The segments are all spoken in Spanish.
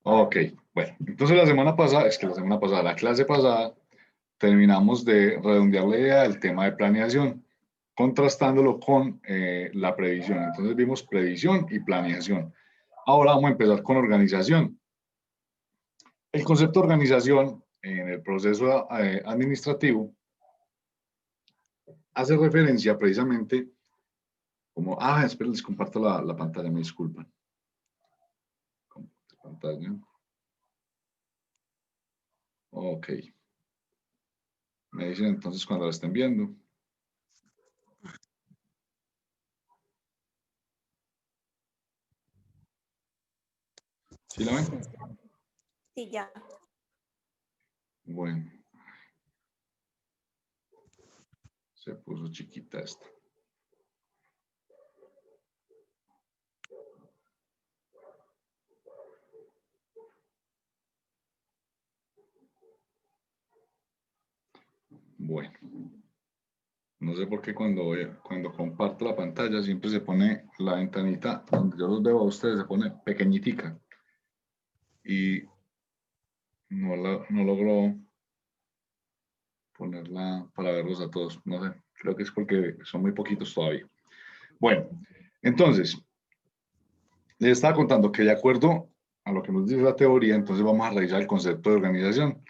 Ok, bueno, entonces la clase pasada, terminamos de redondear la idea del tema de planeación, contrastándolo con la previsión. Entonces vimos previsión y planeación. Ahora vamos a empezar con organización. El concepto de organización en el proceso administrativo hace referencia precisamente como, espera, les comparto la pantalla, me disculpan. Pantalla. Ok. Me dicen entonces cuando la estén viendo. ¿Sí la ven? Sí, ya. Bueno. Se puso chiquita esta. Bueno. No sé por qué cuando comparto la pantalla siempre se pone la ventanita donde yo los veo a ustedes, se pone pequeñitica. Y no logro ponerla para verlos a todos. No sé, creo que es porque son muy poquitos todavía. Bueno, entonces, les estaba contando que de acuerdo a lo que nos dice la teoría, entonces vamos a revisar el concepto de organización.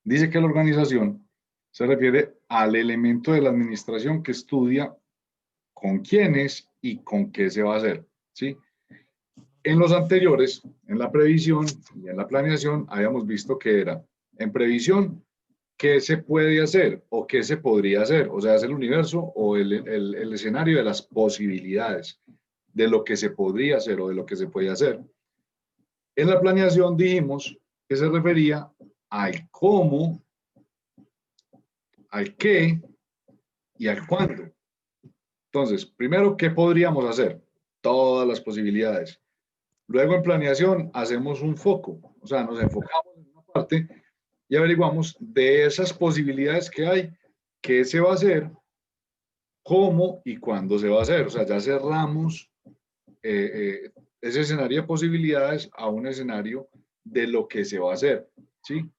Dice que la organización se refiere al elemento de la administración que estudia con quiénes y con qué se va a hacer, ¿sí? En los anteriores, en la previsión y en la planeación, habíamos visto que era en previsión qué se puede hacer o qué se podría hacer, o sea, es el universo o el escenario de las posibilidades de lo que se podría hacer o de lo que se puede hacer. En la planeación dijimos que se refería al cómo, al qué y al cuándo. Entonces, primero, ¿qué podríamos hacer? Todas las posibilidades. Luego, en planeación, hacemos un foco, o sea, nos enfocamos en una parte y averiguamos de esas posibilidades que hay, qué se va a hacer, cómo y cuándo se va a hacer. O sea, ya cerramos ese escenario de posibilidades a un escenario de lo que se va a hacer, ¿sí?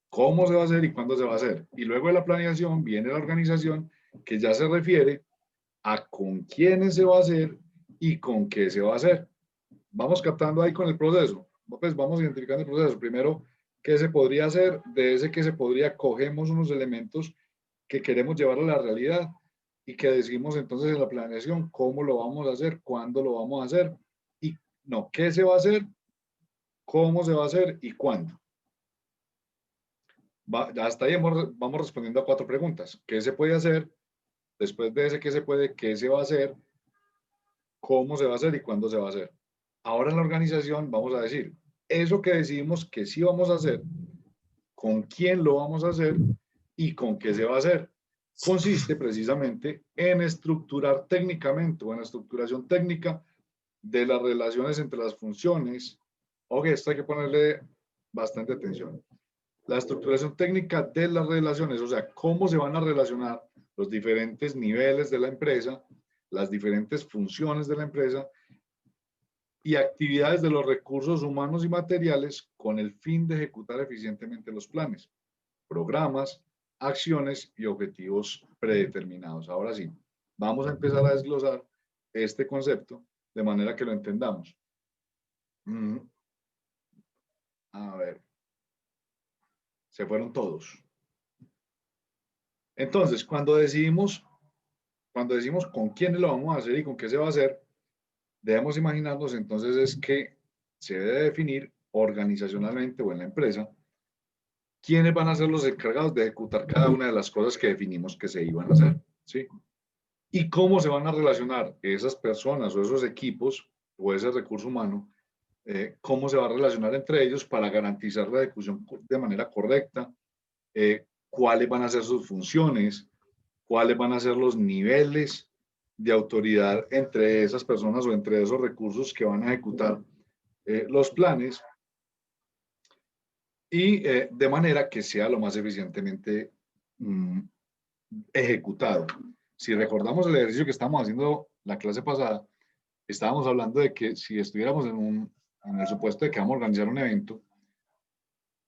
Cómo se va a hacer y cuándo se va a hacer. Y luego de la planeación viene la organización, que ya se refiere a con quiénes se va a hacer y con qué se va a hacer. Vamos captando ahí con el proceso. Pues vamos identificando el proceso. Primero, ¿qué se podría hacer? De ese que se podría, cogemos unos elementos que queremos llevar a la realidad y que decimos entonces en la planeación cómo lo vamos a hacer, cuándo lo vamos a hacer y no, qué se va a hacer, cómo se va a hacer y cuándo. Hasta ahí vamos respondiendo a 4 preguntas. ¿Qué se puede hacer? Después de ese qué se puede, qué se va a hacer, cómo se va a hacer y cuándo se va a hacer. Ahora en la organización vamos a decir, eso que decidimos que sí vamos a hacer, con quién lo vamos a hacer y con qué se va a hacer. Consiste precisamente en estructurar técnicamente o en la estructuración técnica de las relaciones entre las funciones. Ok, esto hay que ponerle bastante atención. La estructuración técnica de las relaciones, o sea, cómo se van a relacionar los diferentes niveles de la empresa, las diferentes funciones de la empresa y actividades de los recursos humanos y materiales con el fin de ejecutar eficientemente los planes, programas, acciones y objetivos predeterminados. Ahora sí, vamos a empezar a desglosar este concepto de manera que lo entendamos. A ver, se fueron todos. Entonces, cuando decimos con quién lo vamos a hacer y con qué se va a hacer, debemos imaginarnos entonces es que se debe definir organizacionalmente o en la empresa quiénes van a ser los encargados de ejecutar cada una de las cosas que definimos que se iban a hacer, ¿sí? Y cómo se van a relacionar esas personas o esos equipos o ese recurso humano, cómo se va a relacionar entre ellos para garantizar la ejecución de manera correcta, cuáles van a ser sus funciones, cuáles van a ser los niveles de autoridad entre esas personas o entre esos recursos que van a ejecutar los planes y de manera que sea lo más eficientemente ejecutado. Si recordamos el ejercicio que estábamos haciendo la clase pasada, estábamos hablando de que si estuviéramos en el supuesto de que vamos a organizar un evento,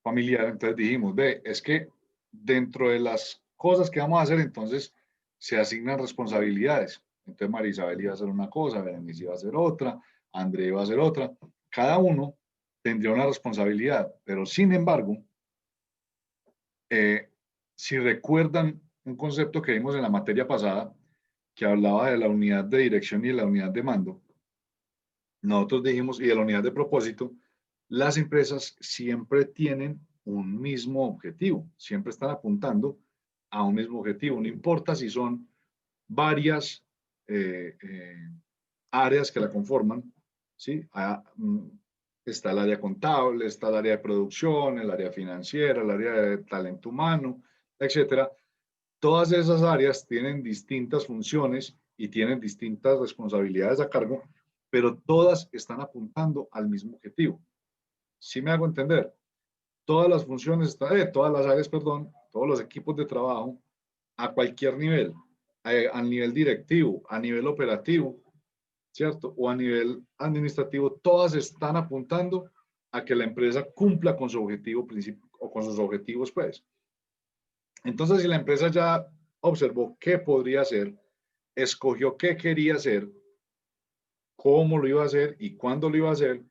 familiar, entonces dijimos, ve, es que dentro de las cosas que vamos a hacer, entonces se asignan responsabilidades. Entonces Marisabel iba a hacer una cosa, Berenice iba a hacer otra, André iba a hacer otra. Cada uno tendría una responsabilidad, pero sin embargo, si recuerdan un concepto que vimos en la materia pasada, que hablaba de la unidad de dirección y de la unidad de mando, nosotros dijimos, y de la unidad de propósito, las empresas siempre tienen un mismo objetivo, siempre están apuntando a un mismo objetivo, no importa si son varias áreas que la conforman, ¿sí? Está el área contable, está el área de producción, el área financiera, el área de talento humano, etcétera. Todas esas áreas tienen distintas funciones y tienen distintas responsabilidades a cargo, pero todas están apuntando al mismo objetivo. ¿Sí me hago entender? Todas las funciones, todas las áreas, perdón, todos los equipos de trabajo, a cualquier nivel, a nivel directivo, a nivel operativo, ¿cierto? O a nivel administrativo, todas están apuntando a que la empresa cumpla con su objetivo principal o con sus objetivos, pues. Entonces, si la empresa ya observó qué podría hacer, escogió qué quería hacer, cómo lo iba a hacer y cuándo lo iba a hacer,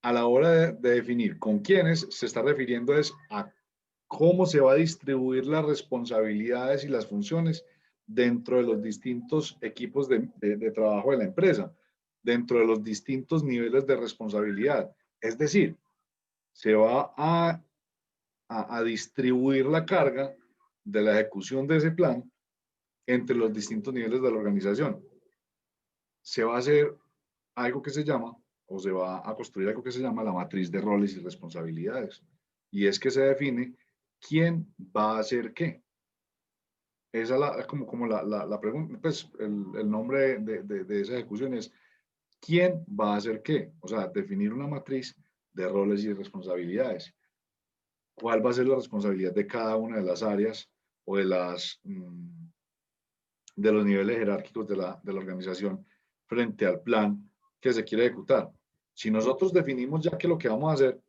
a la hora de definir con quiénes, se está refiriendo es a cómo se va a distribuir las responsabilidades y las funciones dentro de los distintos equipos de trabajo de la empresa, dentro de los distintos niveles de responsabilidad. Es decir, se va a distribuir la carga de la ejecución de ese plan entre los distintos niveles de la organización. Se va a hacer algo que se llama, o se va a construir algo que se llama la matriz de roles y responsabilidades. Y es que se define quién va a hacer qué. Esa es como la pregunta, pues el nombre de esa ejecución es quién va a hacer qué. O sea, definir una matriz de roles y responsabilidades. ¿Cuál va a ser la responsabilidad de cada una de las áreas o de los niveles jerárquicos de la organización frente al plan que se quiere ejecutar? Si nosotros definimos ya que lo que vamos a hacer,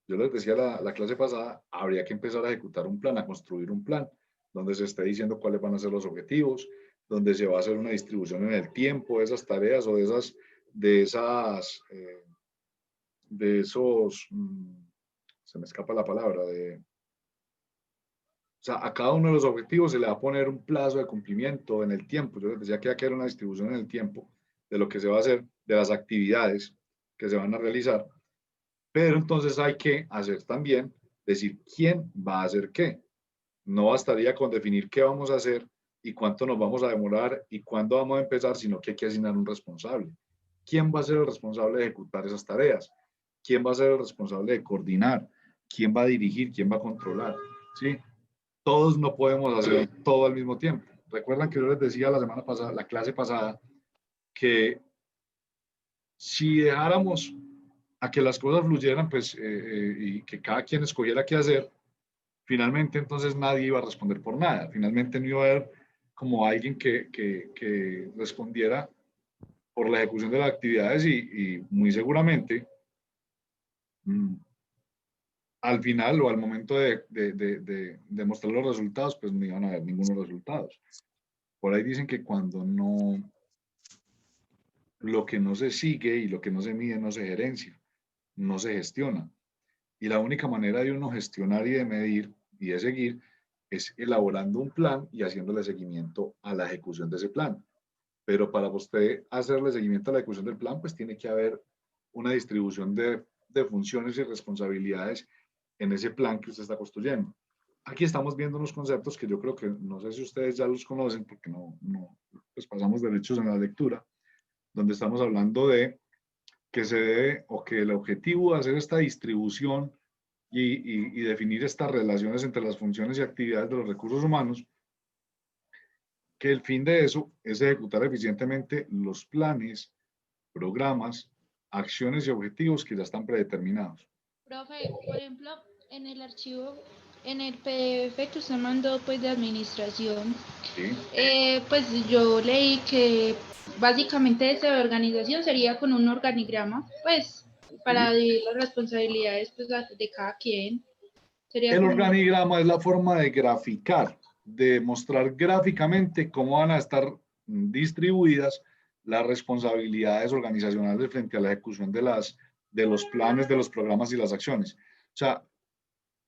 yo les decía la clase pasada, habría que empezar a ejecutar un plan, a construir un plan, donde se esté diciendo cuáles van a ser los objetivos, donde se va a hacer una distribución en el tiempo de esas tareas o de esos, se me escapa la palabra, o sea, a cada uno de los objetivos se le va a poner un plazo de cumplimiento en el tiempo. Yo les decía que hay que hacer una distribución en el tiempo de lo que se va a hacer, de las actividades que se van a realizar, pero entonces hay que hacer también, decir quién va a hacer qué. No bastaría con definir qué vamos a hacer y cuánto nos vamos a demorar y cuándo vamos a empezar, sino que hay que asignar un responsable. ¿Quién va a ser el responsable de ejecutar esas tareas? ¿Quién va a ser el responsable de coordinar? ¿Quién va a dirigir? ¿Quién va a controlar? ¿Sí? Todos no podemos hacer todo al mismo tiempo. Recuerdan que yo les decía la semana pasada, la clase pasada, que si dejáramos a que las cosas fluyeran, pues, y que cada quien escogiera qué hacer, finalmente entonces nadie iba a responder por nada. Finalmente no iba a haber como alguien que respondiera por la ejecución de las actividades y muy seguramente al final o al momento de mostrar los resultados, pues no iban a haber ningunos resultados. Por ahí dicen que cuando no, lo que no se sigue y lo que no se mide no se gerencia, no se gestiona. Y la única manera de uno gestionar y de medir y de seguir es elaborando un plan y haciéndole seguimiento a la ejecución de ese plan. Pero para usted hacerle seguimiento a la ejecución del plan, pues tiene que haber una distribución de funciones y responsabilidades en ese plan que usted está construyendo. Aquí estamos viendo unos conceptos que yo creo que no sé si ustedes ya los conocen porque pues pasamos derechos en la lectura, donde estamos hablando de que se debe o que el objetivo de hacer esta distribución y definir estas relaciones entre las funciones y actividades de los recursos humanos, que el fin de eso es ejecutar eficientemente los planes, programas, acciones y objetivos que ya están predeterminados. Profe, por ejemplo, en el archivo, en el PDF que usted mandó pues de administración, ¿Sí? pues yo leí que básicamente esa organización sería con un organigrama, pues ¿Sí? para dividir las responsabilidades pues, de cada quien. Sería El como, organigrama es la forma de graficar, de mostrar gráficamente cómo van a estar distribuidas las responsabilidades organizacionales frente a la ejecución de los planes, de los programas y las acciones. O sea,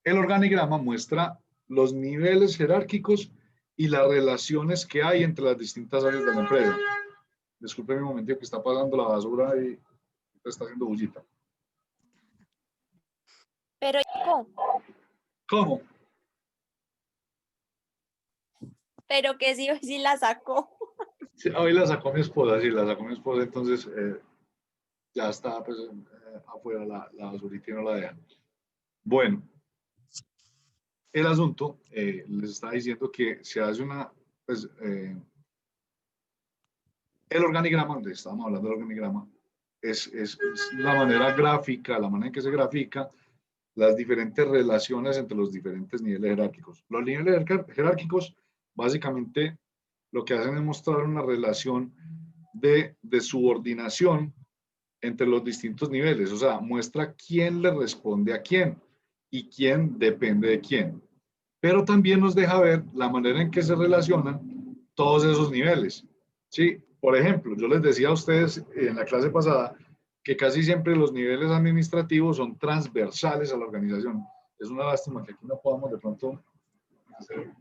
el organigrama muestra los niveles jerárquicos y las relaciones que hay entre las distintas áreas de la empresa. Disculpe un momentito que está pasando la basura y está haciendo bullita. Pero, ¿Cómo? pero que sí, sí la sacó. Sí, hoy la sacó mi esposa, sí, la sacó mi esposa, entonces ya está pues, afuera la basurita y no la dejan. Bueno, el asunto, les estaba diciendo que se hace pues, el organigrama, donde estábamos hablando del organigrama, es la manera gráfica, la manera en que se grafica las diferentes relaciones entre los diferentes niveles jerárquicos. Los niveles jerárquicos, básicamente, lo que hacen es mostrar una relación de subordinación entre los distintos niveles, o sea, muestra quién le responde a quién y quién depende de quién. Pero también nos deja ver la manera en que se relacionan todos esos niveles. ¿Sí? Por ejemplo, yo les decía a ustedes en la clase pasada que casi siempre los niveles administrativos son transversales a la organización. Es una lástima que aquí no podamos de pronto hacer,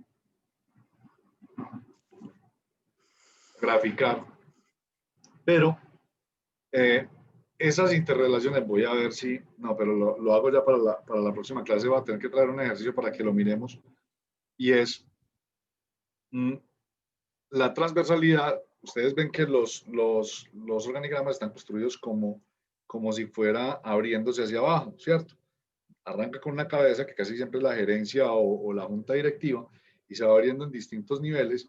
graficar, pero esas interrelaciones voy a ver si, no, pero lo hago ya para la próxima clase, voy a tener que traer un ejercicio para que lo miremos, y es la transversalidad. Ustedes ven que los organigramas están construidos como si fuera abriéndose hacia abajo, ¿cierto? Arranca con una cabeza que casi siempre es la gerencia o la junta directiva y se va abriendo en distintos niveles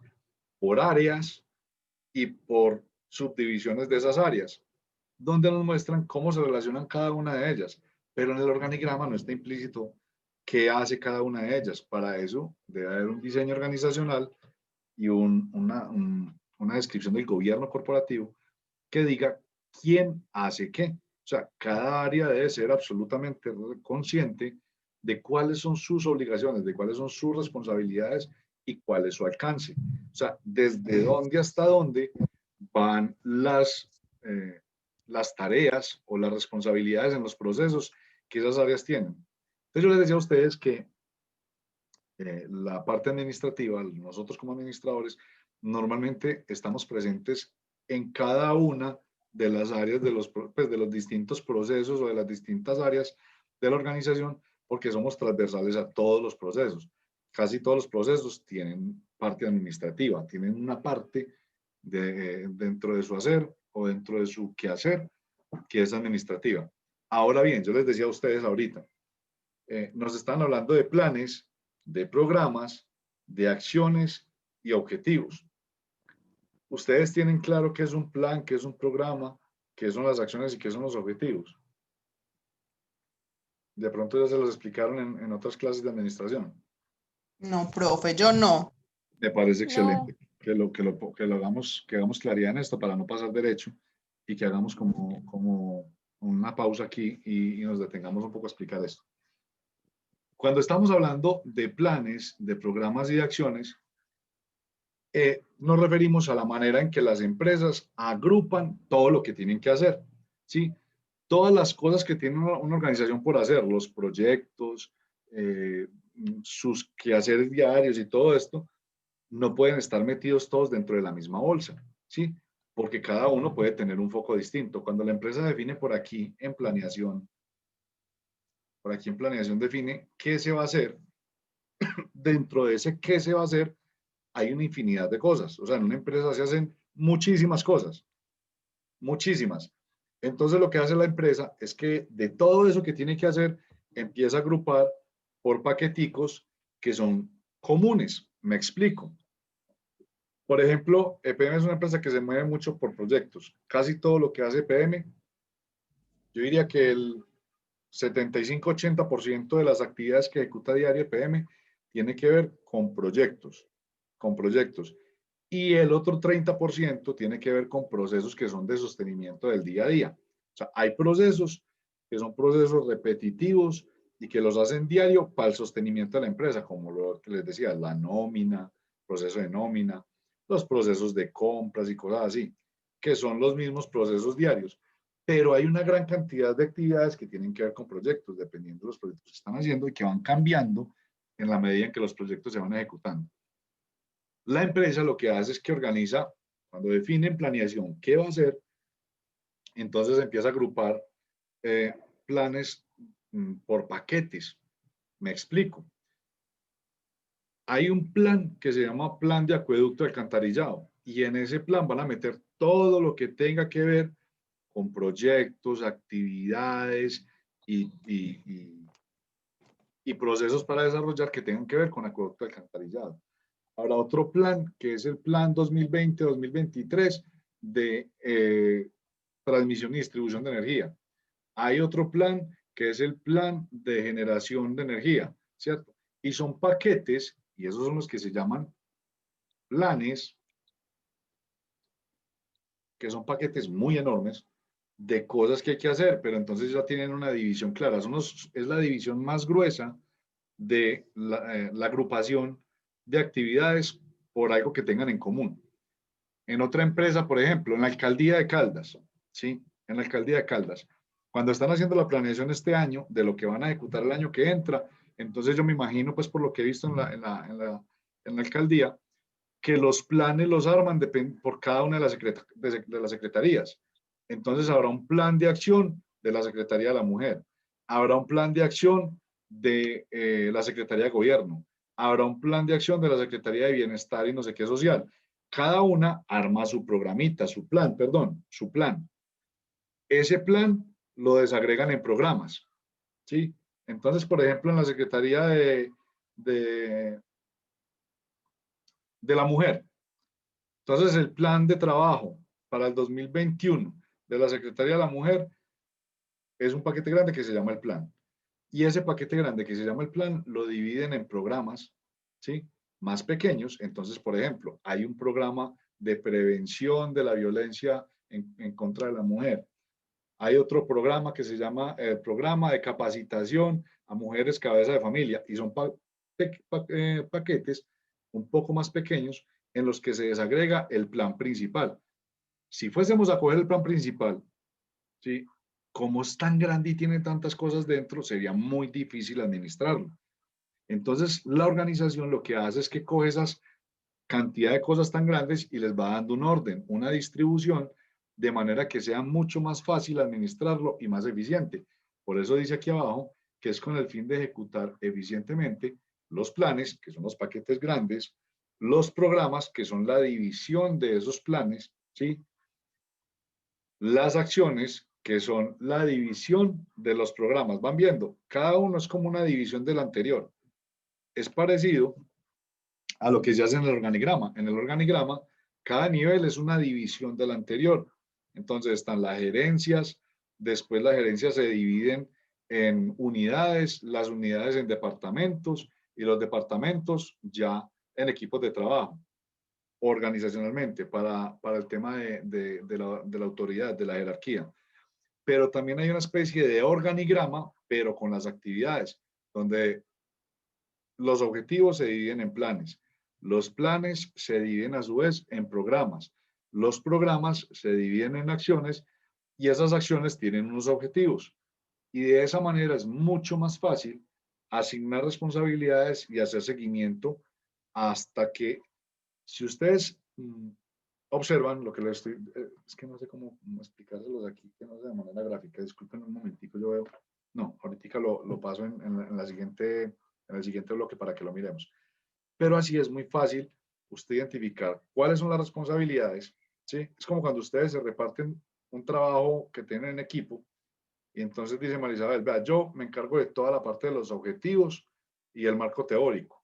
por áreas y por subdivisiones de esas áreas, donde nos muestran cómo se relacionan cada una de ellas. Pero en el organigrama no está implícito qué hace cada una de ellas. Para eso debe haber un diseño organizacional y una descripción del gobierno corporativo que diga quién hace qué. O sea, cada área debe ser absolutamente consciente de cuáles son sus obligaciones, de cuáles son sus responsabilidades y cuál es su alcance. O sea, desde dónde hasta dónde van las tareas o las responsabilidades en los procesos que esas áreas tienen. Entonces yo les decía a ustedes que la parte administrativa, nosotros como administradores, normalmente estamos presentes en cada una de las áreas pues, de los distintos procesos o de las distintas áreas de la organización, porque somos transversales a todos los procesos. Casi todos los procesos tienen parte administrativa, tienen una parte dentro de su hacer o dentro de su quehacer que es administrativa. Ahora bien, yo les decía a ustedes ahorita, nos están hablando de planes, de programas, de acciones y objetivos. ¿Ustedes tienen claro qué es un plan, qué es un programa, qué son las acciones y qué son los objetivos? De pronto ya se los explicaron en otras clases de administración. No, profe, yo no. Me parece No. excelente que hagamos claridad en esto para no pasar derecho y que hagamos como una pausa aquí y nos detengamos un poco a explicar esto. Cuando estamos hablando de planes, de programas y de acciones, nos referimos a la manera en que las empresas agrupan todo lo que tienen que hacer, ¿sí? Todas las cosas que tiene una organización por hacer, los proyectos, sus quehaceres diarios y todo esto, no pueden estar metidos todos dentro de la misma bolsa, ¿sí? Porque cada uno puede tener un foco distinto. Cuando la empresa define por aquí en planeación define qué se va a hacer, dentro de ese qué se va a hacer hay una infinidad de cosas. O sea, en una empresa se hacen muchísimas cosas, muchísimas. Entonces lo que hace la empresa es que de todo eso que tiene que hacer, empieza a agrupar por paqueticos que son comunes. Me explico. Por ejemplo, EPM es una empresa que se mueve mucho por proyectos. Casi todo lo que hace EPM, yo diría que el 75-80% de las actividades que ejecuta diario EPM tiene que ver con proyectos, Y el otro 30% tiene que ver con procesos que son de sostenimiento del día a día. O sea, hay procesos que son procesos repetitivos y que los hacen diario para el sostenimiento de la empresa, como lo que les decía, la nómina, proceso de nómina, los procesos de compras y cosas así, que son los mismos procesos diarios. Pero hay una gran cantidad de actividades que tienen que ver con proyectos, dependiendo de los proyectos que están haciendo y que van cambiando en la medida en que los proyectos se van ejecutando. La empresa lo que hace es que organiza, cuando define en planeación qué va a hacer, entonces empieza a agrupar planes por paquetes. Me explico. Hay un plan que se llama plan de acueducto alcantarillado y en ese plan van a meter todo lo que tenga que ver con proyectos, actividades y procesos para desarrollar que tengan que ver con acueducto alcantarillado. Habrá otro plan que es el plan 2020-2023 de transmisión y distribución de energía. Hay otro plan que es el plan de generación de energía, ¿cierto? Y son paquetes, y esos son los que se llaman planes, que son paquetes muy enormes de cosas que hay que hacer, pero entonces ya tienen una división clara. Es la división más gruesa de la agrupación de actividades por algo que tengan en común. En otra empresa, por ejemplo, en la alcaldía de Caldas, ¿sí? En la alcaldía de Caldas, cuando están haciendo la planeación este año de lo que van a ejecutar el año que entra, entonces yo me imagino, pues por lo que he visto en la alcaldía, que los planes los arman por cada una de las secretarías. Entonces habrá un plan de acción de la Secretaría de la Mujer, habrá un plan de acción de la Secretaría de Gobierno, habrá un plan de acción de la Secretaría de Bienestar y no sé qué social. Cada una arma su programita, su plan. Ese plan lo desagregan en programas, ¿sí? Entonces, por ejemplo, en la Secretaría de la Mujer, entonces el plan de trabajo para el 2021 de la Secretaría de la Mujer es un paquete grande que se llama el plan. Y ese paquete grande que se llama el plan lo dividen en programas, ¿sí? Más pequeños. Entonces, por ejemplo, hay un programa de prevención de la violencia en contra de la mujer. Hay otro programa que se llama el programa de capacitación a mujeres cabeza de familia y son paquetes un poco más pequeños en los que se desagrega el plan principal. Si fuésemos a coger el plan principal, ¿sí? Como es tan grande y tiene tantas cosas dentro, sería muy difícil administrarlo. Entonces, la organización lo que hace es que coge esas cantidad de cosas tan grandes y les va dando un orden, una distribución, de manera que sea mucho más fácil administrarlo y más eficiente. Por eso dice aquí abajo que es con el fin de ejecutar eficientemente los planes, que son los paquetes grandes, los programas, que son la división de esos planes, ¿sí? Las acciones, que son la división de los programas. Van viendo, cada uno es como una división del anterior. Es parecido a lo que se hace en el organigrama. En el organigrama, cada nivel es una división del anterior. Entonces están las gerencias, después las gerencias se dividen en unidades, las unidades en departamentos y los departamentos ya en equipos de trabajo, organizacionalmente, para el tema de la autoridad, de la jerarquía. Pero también hay una especie de organigrama, pero con las actividades, donde los objetivos se dividen en planes. Los planes se dividen a su vez en programas. Los programas se dividen en acciones y esas acciones tienen unos objetivos. Y de esa manera es mucho más fácil asignar responsabilidades y hacer seguimiento hasta que, si ustedes observan lo que les estoy, es que no sé cómo explicárselos aquí, que no sé de manera gráfica, disculpen un momentico, yo veo, no, ahorita lo paso en el siguiente bloque para que lo miremos. Pero así es muy fácil usted identificar cuáles son las responsabilidades, ¿sí? Es como cuando ustedes se reparten un trabajo que tienen en equipo y entonces dice Marisabel, vea, yo me encargo de toda la parte de los objetivos y el marco teórico.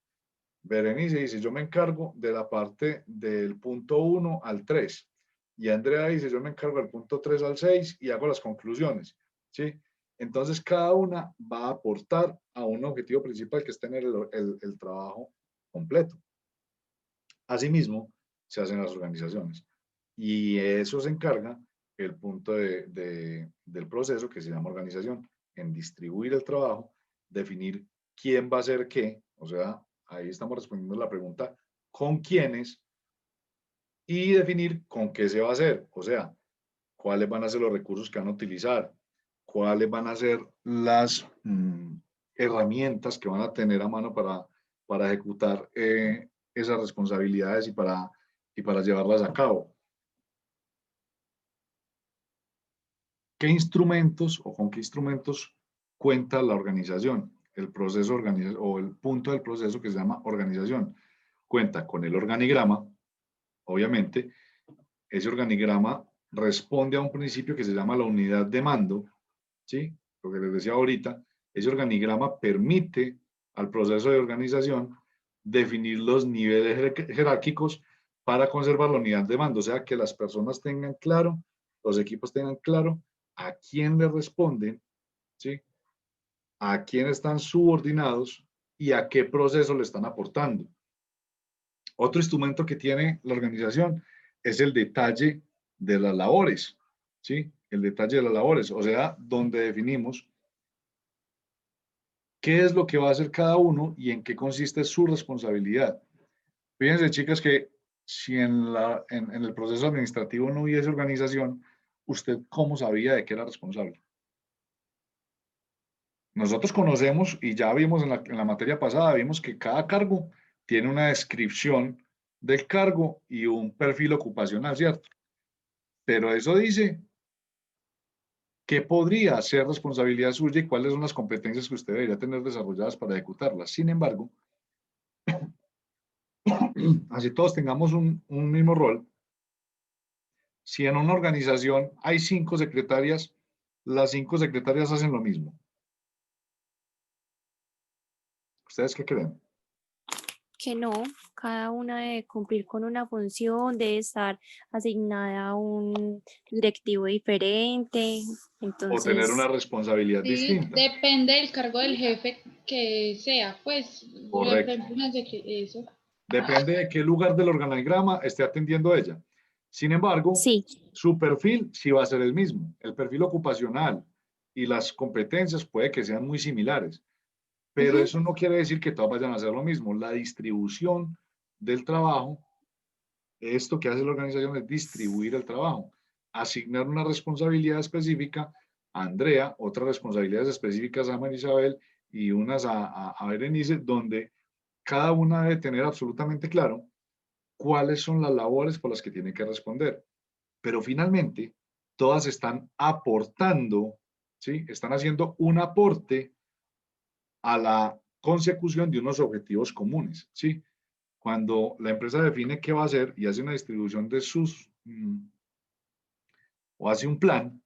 Berenice dice, yo me encargo de la parte del punto 1 al 3. Y Andrea dice, yo me encargo del punto 3 al 6 y hago las conclusiones, ¿sí? Entonces, cada una va a aportar a un objetivo principal que es tener el trabajo completo. Asimismo, se hacen las organizaciones. Y eso se encarga el punto del proceso que se llama organización, en distribuir el trabajo definir quién va a hacer qué, o sea, ahí estamos respondiendo la pregunta con quiénes, y definir con qué se va a hacer, o sea, cuáles van a ser los recursos que van a utilizar, cuáles van a ser las herramientas que van a tener a mano para ejecutar esas responsabilidades y para llevarlas a cabo. ¿Qué instrumentos o con qué instrumentos cuenta la organización? El proceso o el punto del proceso que se llama organización. Cuenta con el organigrama, obviamente. Ese organigrama responde a un principio que se llama la unidad de mando, ¿sí? Lo que les decía ahorita, ese organigrama permite al proceso de organización definir los niveles jerárquicos para conservar la unidad de mando, o sea, que las personas tengan claro, los equipos tengan claro a quién le responden, ¿sí? A quién están subordinados y a qué proceso le están aportando. Otro instrumento que tiene la organización es el detalle de las labores, ¿sí? El detalle de las labores, o sea, donde definimos qué es lo que va a hacer cada uno y en qué consiste su responsabilidad. Fíjense, chicas, que si en el proceso administrativo no hubiese organización, ¿usted cómo sabía de qué era responsable? Nosotros conocemos y ya vimos en la materia pasada, vimos que cada cargo tiene una descripción del cargo y un perfil ocupacional, ¿cierto? Pero eso dice qué podría ser responsabilidad suya y cuáles son las competencias que usted debería tener desarrolladas para ejecutarlas. Sin embargo, así todos tengamos un mismo rol, si en una organización hay 5 secretarias, las 5 secretarias hacen lo mismo. ¿Ustedes qué creen? Que no, cada una debe cumplir con una función, debe estar asignada a un directivo diferente. O tener una Entonces, responsabilidad Sí, distinta. depende del cargo del jefe que sea, pues, por Correcto. ejemplo, eso. Depende de qué lugar del organigrama esté atendiendo ella. Sin embargo, sí. su perfil sí va a ser el mismo. El perfil ocupacional y las competencias puede que sean muy similares, pero Ujú. eso no quiere decir que todas vayan a hacer lo mismo. La distribución del trabajo, esto que hace la organización es distribuir el trabajo, asignar una responsabilidad específica a Andrea, otras responsabilidades específicas a María Isabel y unas a Berenice, donde cada una debe tener absolutamente claro cuáles son las labores por las que tiene que responder. Pero finalmente, todas están aportando, ¿sí? Están haciendo un aporte a la consecución de unos objetivos comunes, ¿sí? Cuando la empresa define qué va a hacer y hace una distribución de sus, o hace un plan,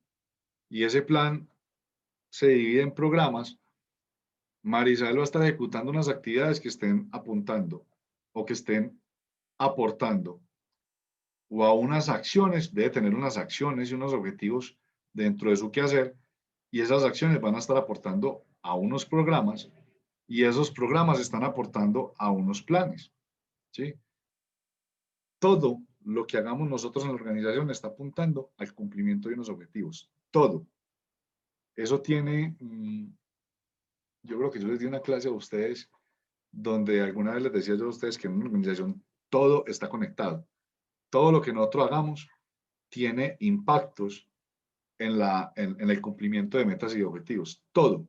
y ese plan se divide en programas, Marisabel va a estar ejecutando unas actividades que estén apuntando o que estén aportando o a unas acciones, debe tener unas acciones y unos objetivos dentro de su quehacer, y esas acciones van a estar aportando a unos programas y esos programas están aportando a unos planes, ¿sí? Todo lo que hagamos nosotros en la organización está apuntando al cumplimiento de unos objetivos, todo. Eso tiene, yo creo que yo les di una clase a ustedes donde alguna vez les decía yo a ustedes que en una organización todo está conectado. Todo lo que nosotros hagamos tiene impactos en el cumplimiento de metas y objetivos, todo.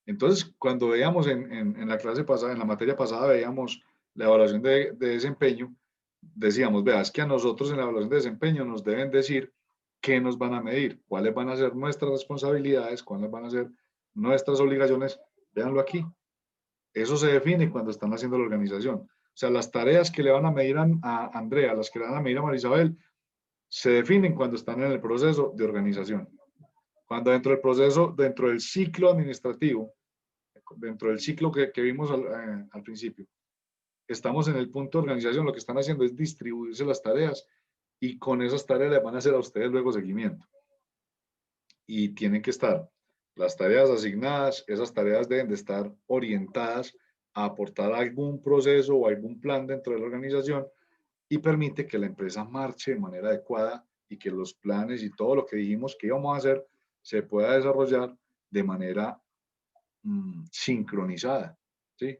Entonces, cuando veíamos en la clase pasada, en la materia pasada, veíamos la evaluación de desempeño, decíamos, vea, es que a nosotros en la evaluación de desempeño nos deben decir qué nos van a medir, cuáles van a ser nuestras responsabilidades, cuáles van a ser nuestras obligaciones. Véanlo aquí. Eso se define cuando están haciendo la organización. O sea, las tareas que le van a medir a Andrea, las que le van a medir a Marisabel, se definen cuando están en el proceso de organización. Cuando dentro del proceso, dentro del ciclo administrativo, dentro del ciclo que vimos al principio, estamos en el punto de organización, lo que están haciendo es distribuirse las tareas y con esas tareas les van a hacer a ustedes luego seguimiento. Y tienen que estar las tareas asignadas, esas tareas deben de estar orientadas a aportar algún proceso o algún plan dentro de la organización y permite que la empresa marche de manera adecuada y que los planes y todo lo que dijimos que íbamos a hacer se pueda desarrollar de manera sincronizada, ¿sí?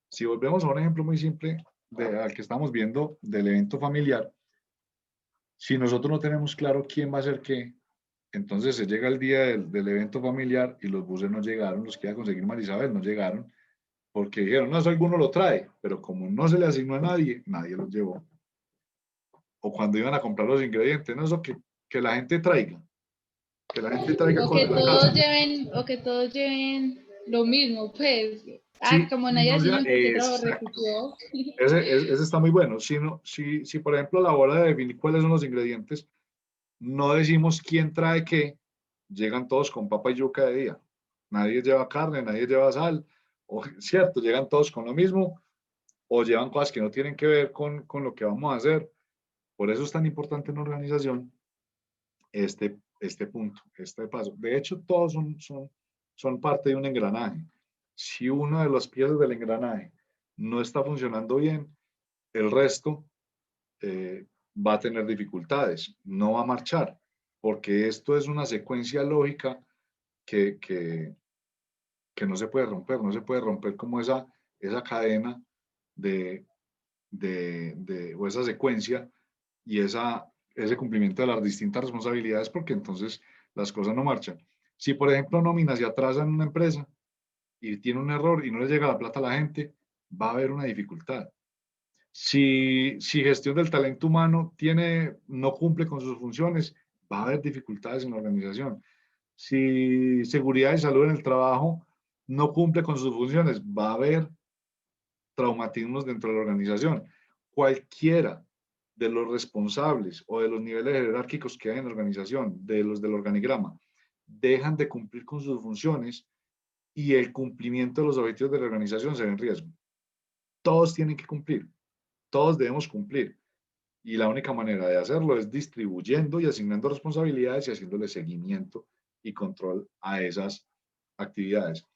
Si volvemos a un ejemplo muy simple al que estamos viendo del evento familiar, si nosotros no tenemos claro quién va a hacer qué, entonces se llega el día del evento familiar y los buses no llegaron, los que iba a conseguir Marisabel no llegaron, porque dijeron, no, eso alguno lo trae, pero como no se le asignó a nadie, nadie los llevó. O cuando iban a comprar los ingredientes, no, eso que la gente traiga, que la gente traiga cosas de la casa. O que todos lleven lo mismo, pues. Sí, Como y nadie no asignó, sea, entonces el trabajo exacto. repitió. Ese está muy bueno. Si, por ejemplo, a la hora de definir cuáles son los ingredientes, no decimos quién trae qué, llegan todos con papa y yuca de día. Nadie lleva carne, nadie lleva sal, o cierto, llegan todos con lo mismo, o llevan cosas que no tienen que ver con lo que vamos a hacer. Por eso es tan importante en la organización este punto, este paso. De hecho, todos son parte de un engranaje. Si una de las piezas del engranaje no está funcionando bien, el resto va a tener dificultades, no va a marchar, porque esto es una secuencia lógica que no se puede romper, no se puede romper como esa cadena o esa secuencia y ese cumplimiento de las distintas responsabilidades, porque entonces las cosas no marchan. Si, por ejemplo, nómina se atrasa en una empresa y tiene un error y no le llega la plata a la gente, va a haber una dificultad. Si gestión del talento humano no cumple con sus funciones, va a haber dificultades en la organización. Si seguridad y salud en el trabajo no cumple con sus funciones, va a haber traumatismos dentro de la organización. Cualquiera de los responsables o de los niveles jerárquicos que hay en la organización, de los del organigrama, dejan de cumplir con sus funciones y el cumplimiento de los objetivos de la organización se ve en riesgo. Todos tienen que cumplir, todos debemos cumplir. Y la única manera de hacerlo es distribuyendo y asignando responsabilidades y haciéndole seguimiento y control a esas actividades.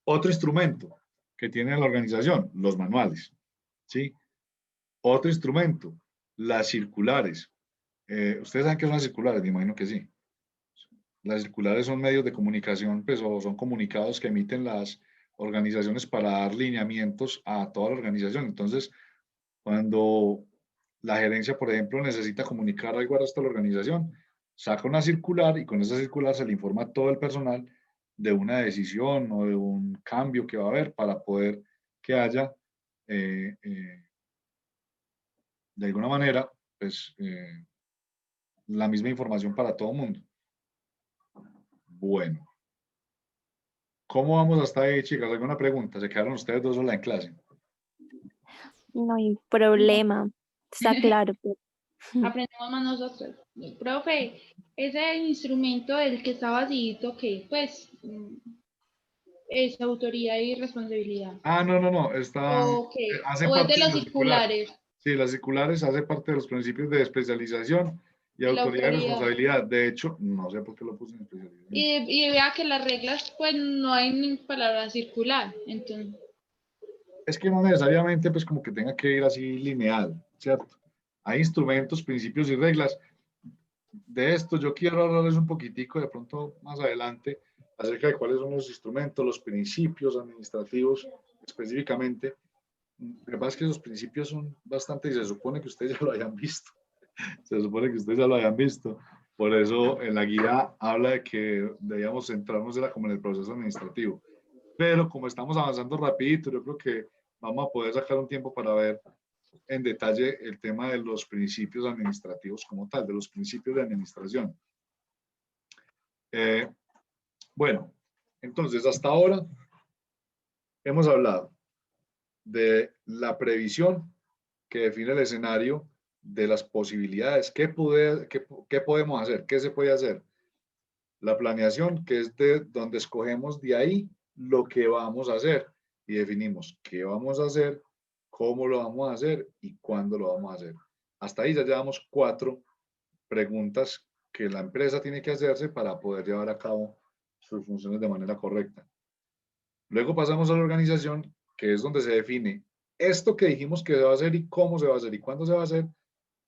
Otro instrumento que tiene la organización, los manuales, ¿sí? Otro instrumento, las circulares. ¿Ustedes saben qué son las circulares? Me imagino que sí. Las circulares son medios de comunicación, pues, o son comunicados que emiten las organizaciones para dar lineamientos a toda la organización. Entonces, cuando la gerencia, por ejemplo, necesita comunicar algo al resto de la organización, saca una circular y con esa circular se le informa a todo el personal de una decisión o de un cambio que va a haber para poder que haya, de alguna manera, pues, la misma información para todo el mundo. Bueno, ¿cómo vamos hasta ahí, chicas? ¿Alguna pregunta? ¿Se quedaron ustedes dos solas en clase? No hay problema. Está claro. Aprendemos más nosotros. Profe, ese instrumento del que está vacío, que pues es autoridad y responsabilidad. Ah, no, ¿O hace o es de parte de los la circular. circulares? Sí, las circulares hace parte de los principios de especialización y Y la autoridad y autoridad. responsabilidad. De hecho, no sé por qué lo puse en especialización. Y vea que las reglas, pues no hay ni palabra circular. Entonces, Es que no necesariamente, pues, como que tenga que ir así lineal, ¿cierto? Hay instrumentos, principios y reglas. De esto yo quiero hablarles un poquitico de pronto más adelante acerca de cuáles son los instrumentos, los principios administrativos específicamente. Lo que pasa es que esos principios son bastante y se supone que ustedes ya lo hayan visto. Se supone que ustedes ya lo hayan visto. Por eso en la guía habla de que debíamos centrarnos como en el proceso administrativo. Pero como estamos avanzando rapidito, yo creo que vamos a poder sacar un tiempo para ver en detalle el tema de los principios administrativos como tal, de los principios de administración. Bueno, entonces hasta ahora hemos hablado de la previsión que define el escenario, de las posibilidades, qué podemos hacer, qué se puede hacer. La planeación, que es de donde escogemos de ahí lo que vamos a hacer y definimos qué vamos a hacer, cómo lo vamos a hacer y cuándo lo vamos a hacer. Hasta ahí ya llevamos 4 preguntas que la empresa tiene que hacerse para poder llevar a cabo sus funciones de manera correcta. Luego pasamos a la organización, que es donde se define esto que dijimos que se va a hacer y cómo se va a hacer y cuándo se va a hacer.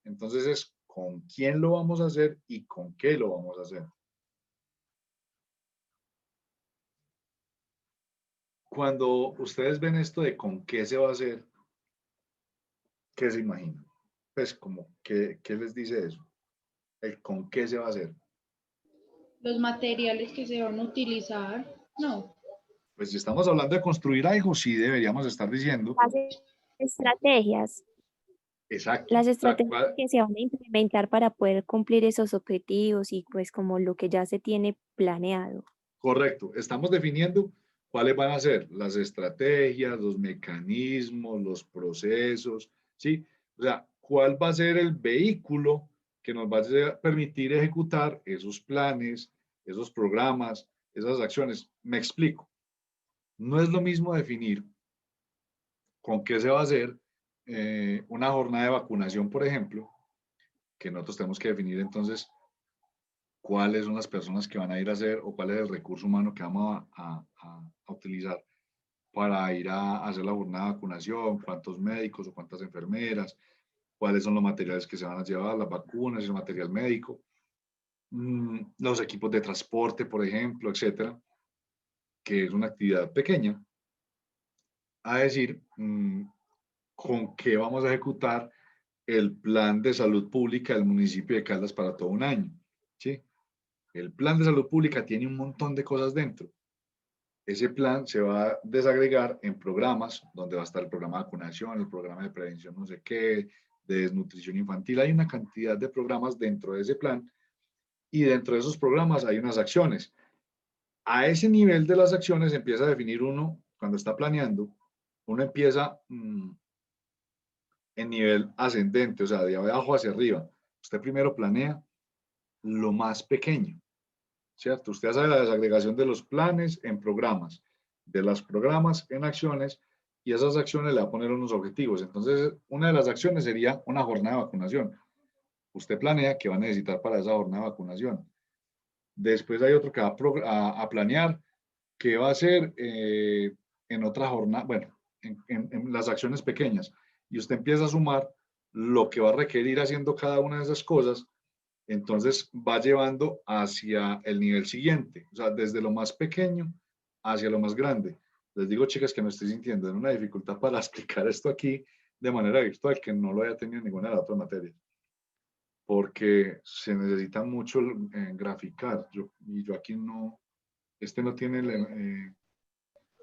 Entonces es con quién lo vamos a hacer y con qué lo vamos a hacer. cuando ustedes ven esto de con qué se va a hacer, ¿qué se imaginan? Pues como, ¿qué les dice eso? El con qué se va a hacer. Los materiales que se van a utilizar, no. Pues si estamos hablando de construir algo, sí deberíamos estar diciendo, Las estrategias, exacto. las O sea, estrategias que se van a implementar para poder cumplir esos objetivos y pues como lo que ya se tiene planeado. correcto. Estamos definiendo cuáles van a ser las estrategias, los mecanismos, los procesos, ¿sí? O sea, cuál va a ser el vehículo que nos va a permitir ejecutar esos planes, esos programas, esas acciones. Me explico. No es lo mismo definir con qué se va a hacer una jornada de vacunación, por ejemplo, que nosotros tenemos que definir entonces cuáles son las personas que van a ir a hacer o cuál es el recurso humano que vamos a utilizar para ir a hacer la jornada de vacunación, cuántos médicos o cuántas enfermeras, cuáles son los materiales que se van a llevar, las vacunas, el material médico, los equipos de transporte, por ejemplo, etcétera, que es una actividad pequeña, a decir con qué vamos a ejecutar el plan de salud pública del municipio de Caldas para todo un año, ¿sí? El plan de salud pública tiene un montón de cosas dentro. Ese plan se va a desagregar en programas, donde va a estar el programa de vacunación, el programa de prevención no sé qué, de desnutrición infantil. Hay una cantidad de programas dentro de ese plan y dentro de esos programas hay unas acciones. A ese nivel de las acciones empieza a definir uno, cuando está planeando, uno empieza en nivel ascendente, o sea, de abajo hacia arriba. Usted primero planea lo más pequeño, ¿cierto? Usted hace la desagregación de los planes en programas, de los programas en acciones, y esas acciones le va a poner unos objetivos. Entonces, una de las acciones sería una jornada de vacunación. Usted planea qué va a necesitar para esa jornada de vacunación. Después hay otro que va a planear qué va a hacer en otra jornada, bueno, en las acciones pequeñas. Y usted empieza a sumar lo que va a requerir haciendo cada una de esas cosas, entonces va llevando hacia el nivel siguiente, o sea, desde lo más pequeño hacia lo más grande. Les digo, chicas, que me estoy sintiendo en una dificultad para explicar esto aquí de manera virtual, que no lo haya tenido en ninguna de las otras materias, porque se necesita mucho graficar. Yo aquí no, no tiene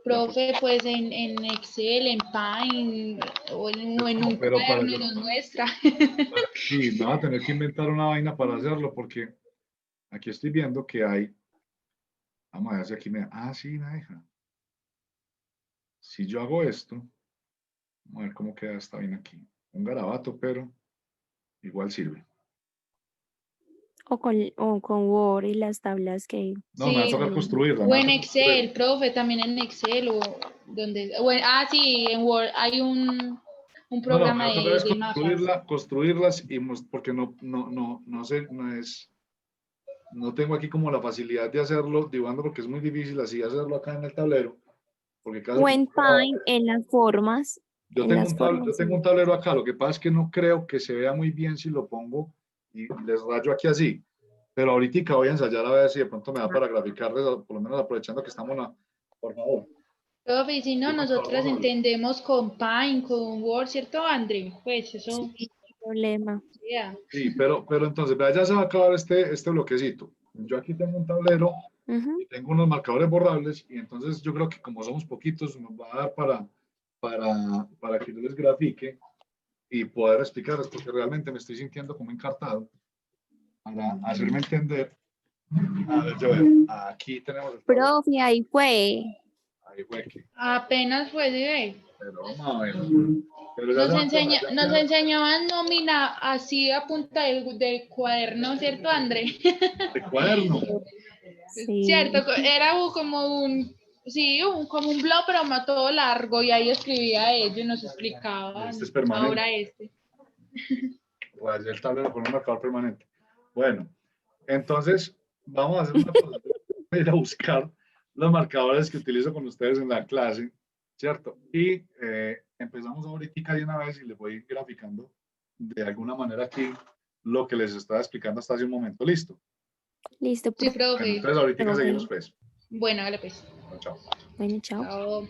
Profe, pues en Excel, en Paint o en un pero para cuaderno nos muestra. sí, me va a tener que inventar una vaina para hacerlo, porque aquí estoy viendo que hay, vamos a ver si aquí sí, me deja. Si yo hago esto, vamos a ver cómo queda esta vaina aquí. Un garabato, pero igual sirve. O con Word y las tablas que No, me va a Sí, tocar construirla. o en Excel, profe, también en Excel o donde, sí, en Word hay un No, programa me va a tocar es de mapas. construirlas y porque no sé, no tengo aquí como la facilidad de hacerlo dibujando porque es muy difícil así hacerlo acá en el tablero, porque casi o en Paint en las formas, yo tengo un tablero acá, lo que pasa es que no creo que se vea muy bien si lo pongo y les rayo aquí así, pero ahorita voy a ensayar a ver si de pronto me da para graficarles, por lo menos aprovechando que estamos, por favor. Profe, y si no, Sí, por nosotras favor. entendemos con Paint, con Word, ¿cierto, André? Pues eso, sin problema. ya. Sí, pero entonces, vea, ya se va a acabar este bloquecito. Yo aquí tengo un tablero y Ujú. tengo unos marcadores borrables y entonces yo creo que como somos poquitos nos va a dar para que yo les grafique y poder explicarles porque realmente me estoy sintiendo como encartado para hacerme entender. A ver, yo veo, aquí tenemos el tablero. Profe, ahí fue. Ahí fue que, Apenas fue, ¿sí ve? pero vamos a ver. Pero ya se va a acabar, ya Nos queda- enseñaban nómina así a punta de cuaderno, ¿cierto, André? de cuaderno. Cierto, Sí. era como como un blog, pero no todo largo, y ahí escribía ellos y nos explicaban. Este es permanente. Ahora este. Rayé el tablero con un marcador permanente. Bueno, entonces vamos a hacer una cosa. Voy a ir a buscar los marcadores que utilizo con ustedes en la clase, ¿cierto? Y empezamos ahorita de una vez y les voy graficando de alguna manera aquí lo que les estaba explicando hasta hace un momento. ¿Listo? Listo, Sí, profe. Bueno, profe. entonces ahorita Ok. seguimos pues. Bueno, dale pues. Ok. chao. Bueno, chao. Chao.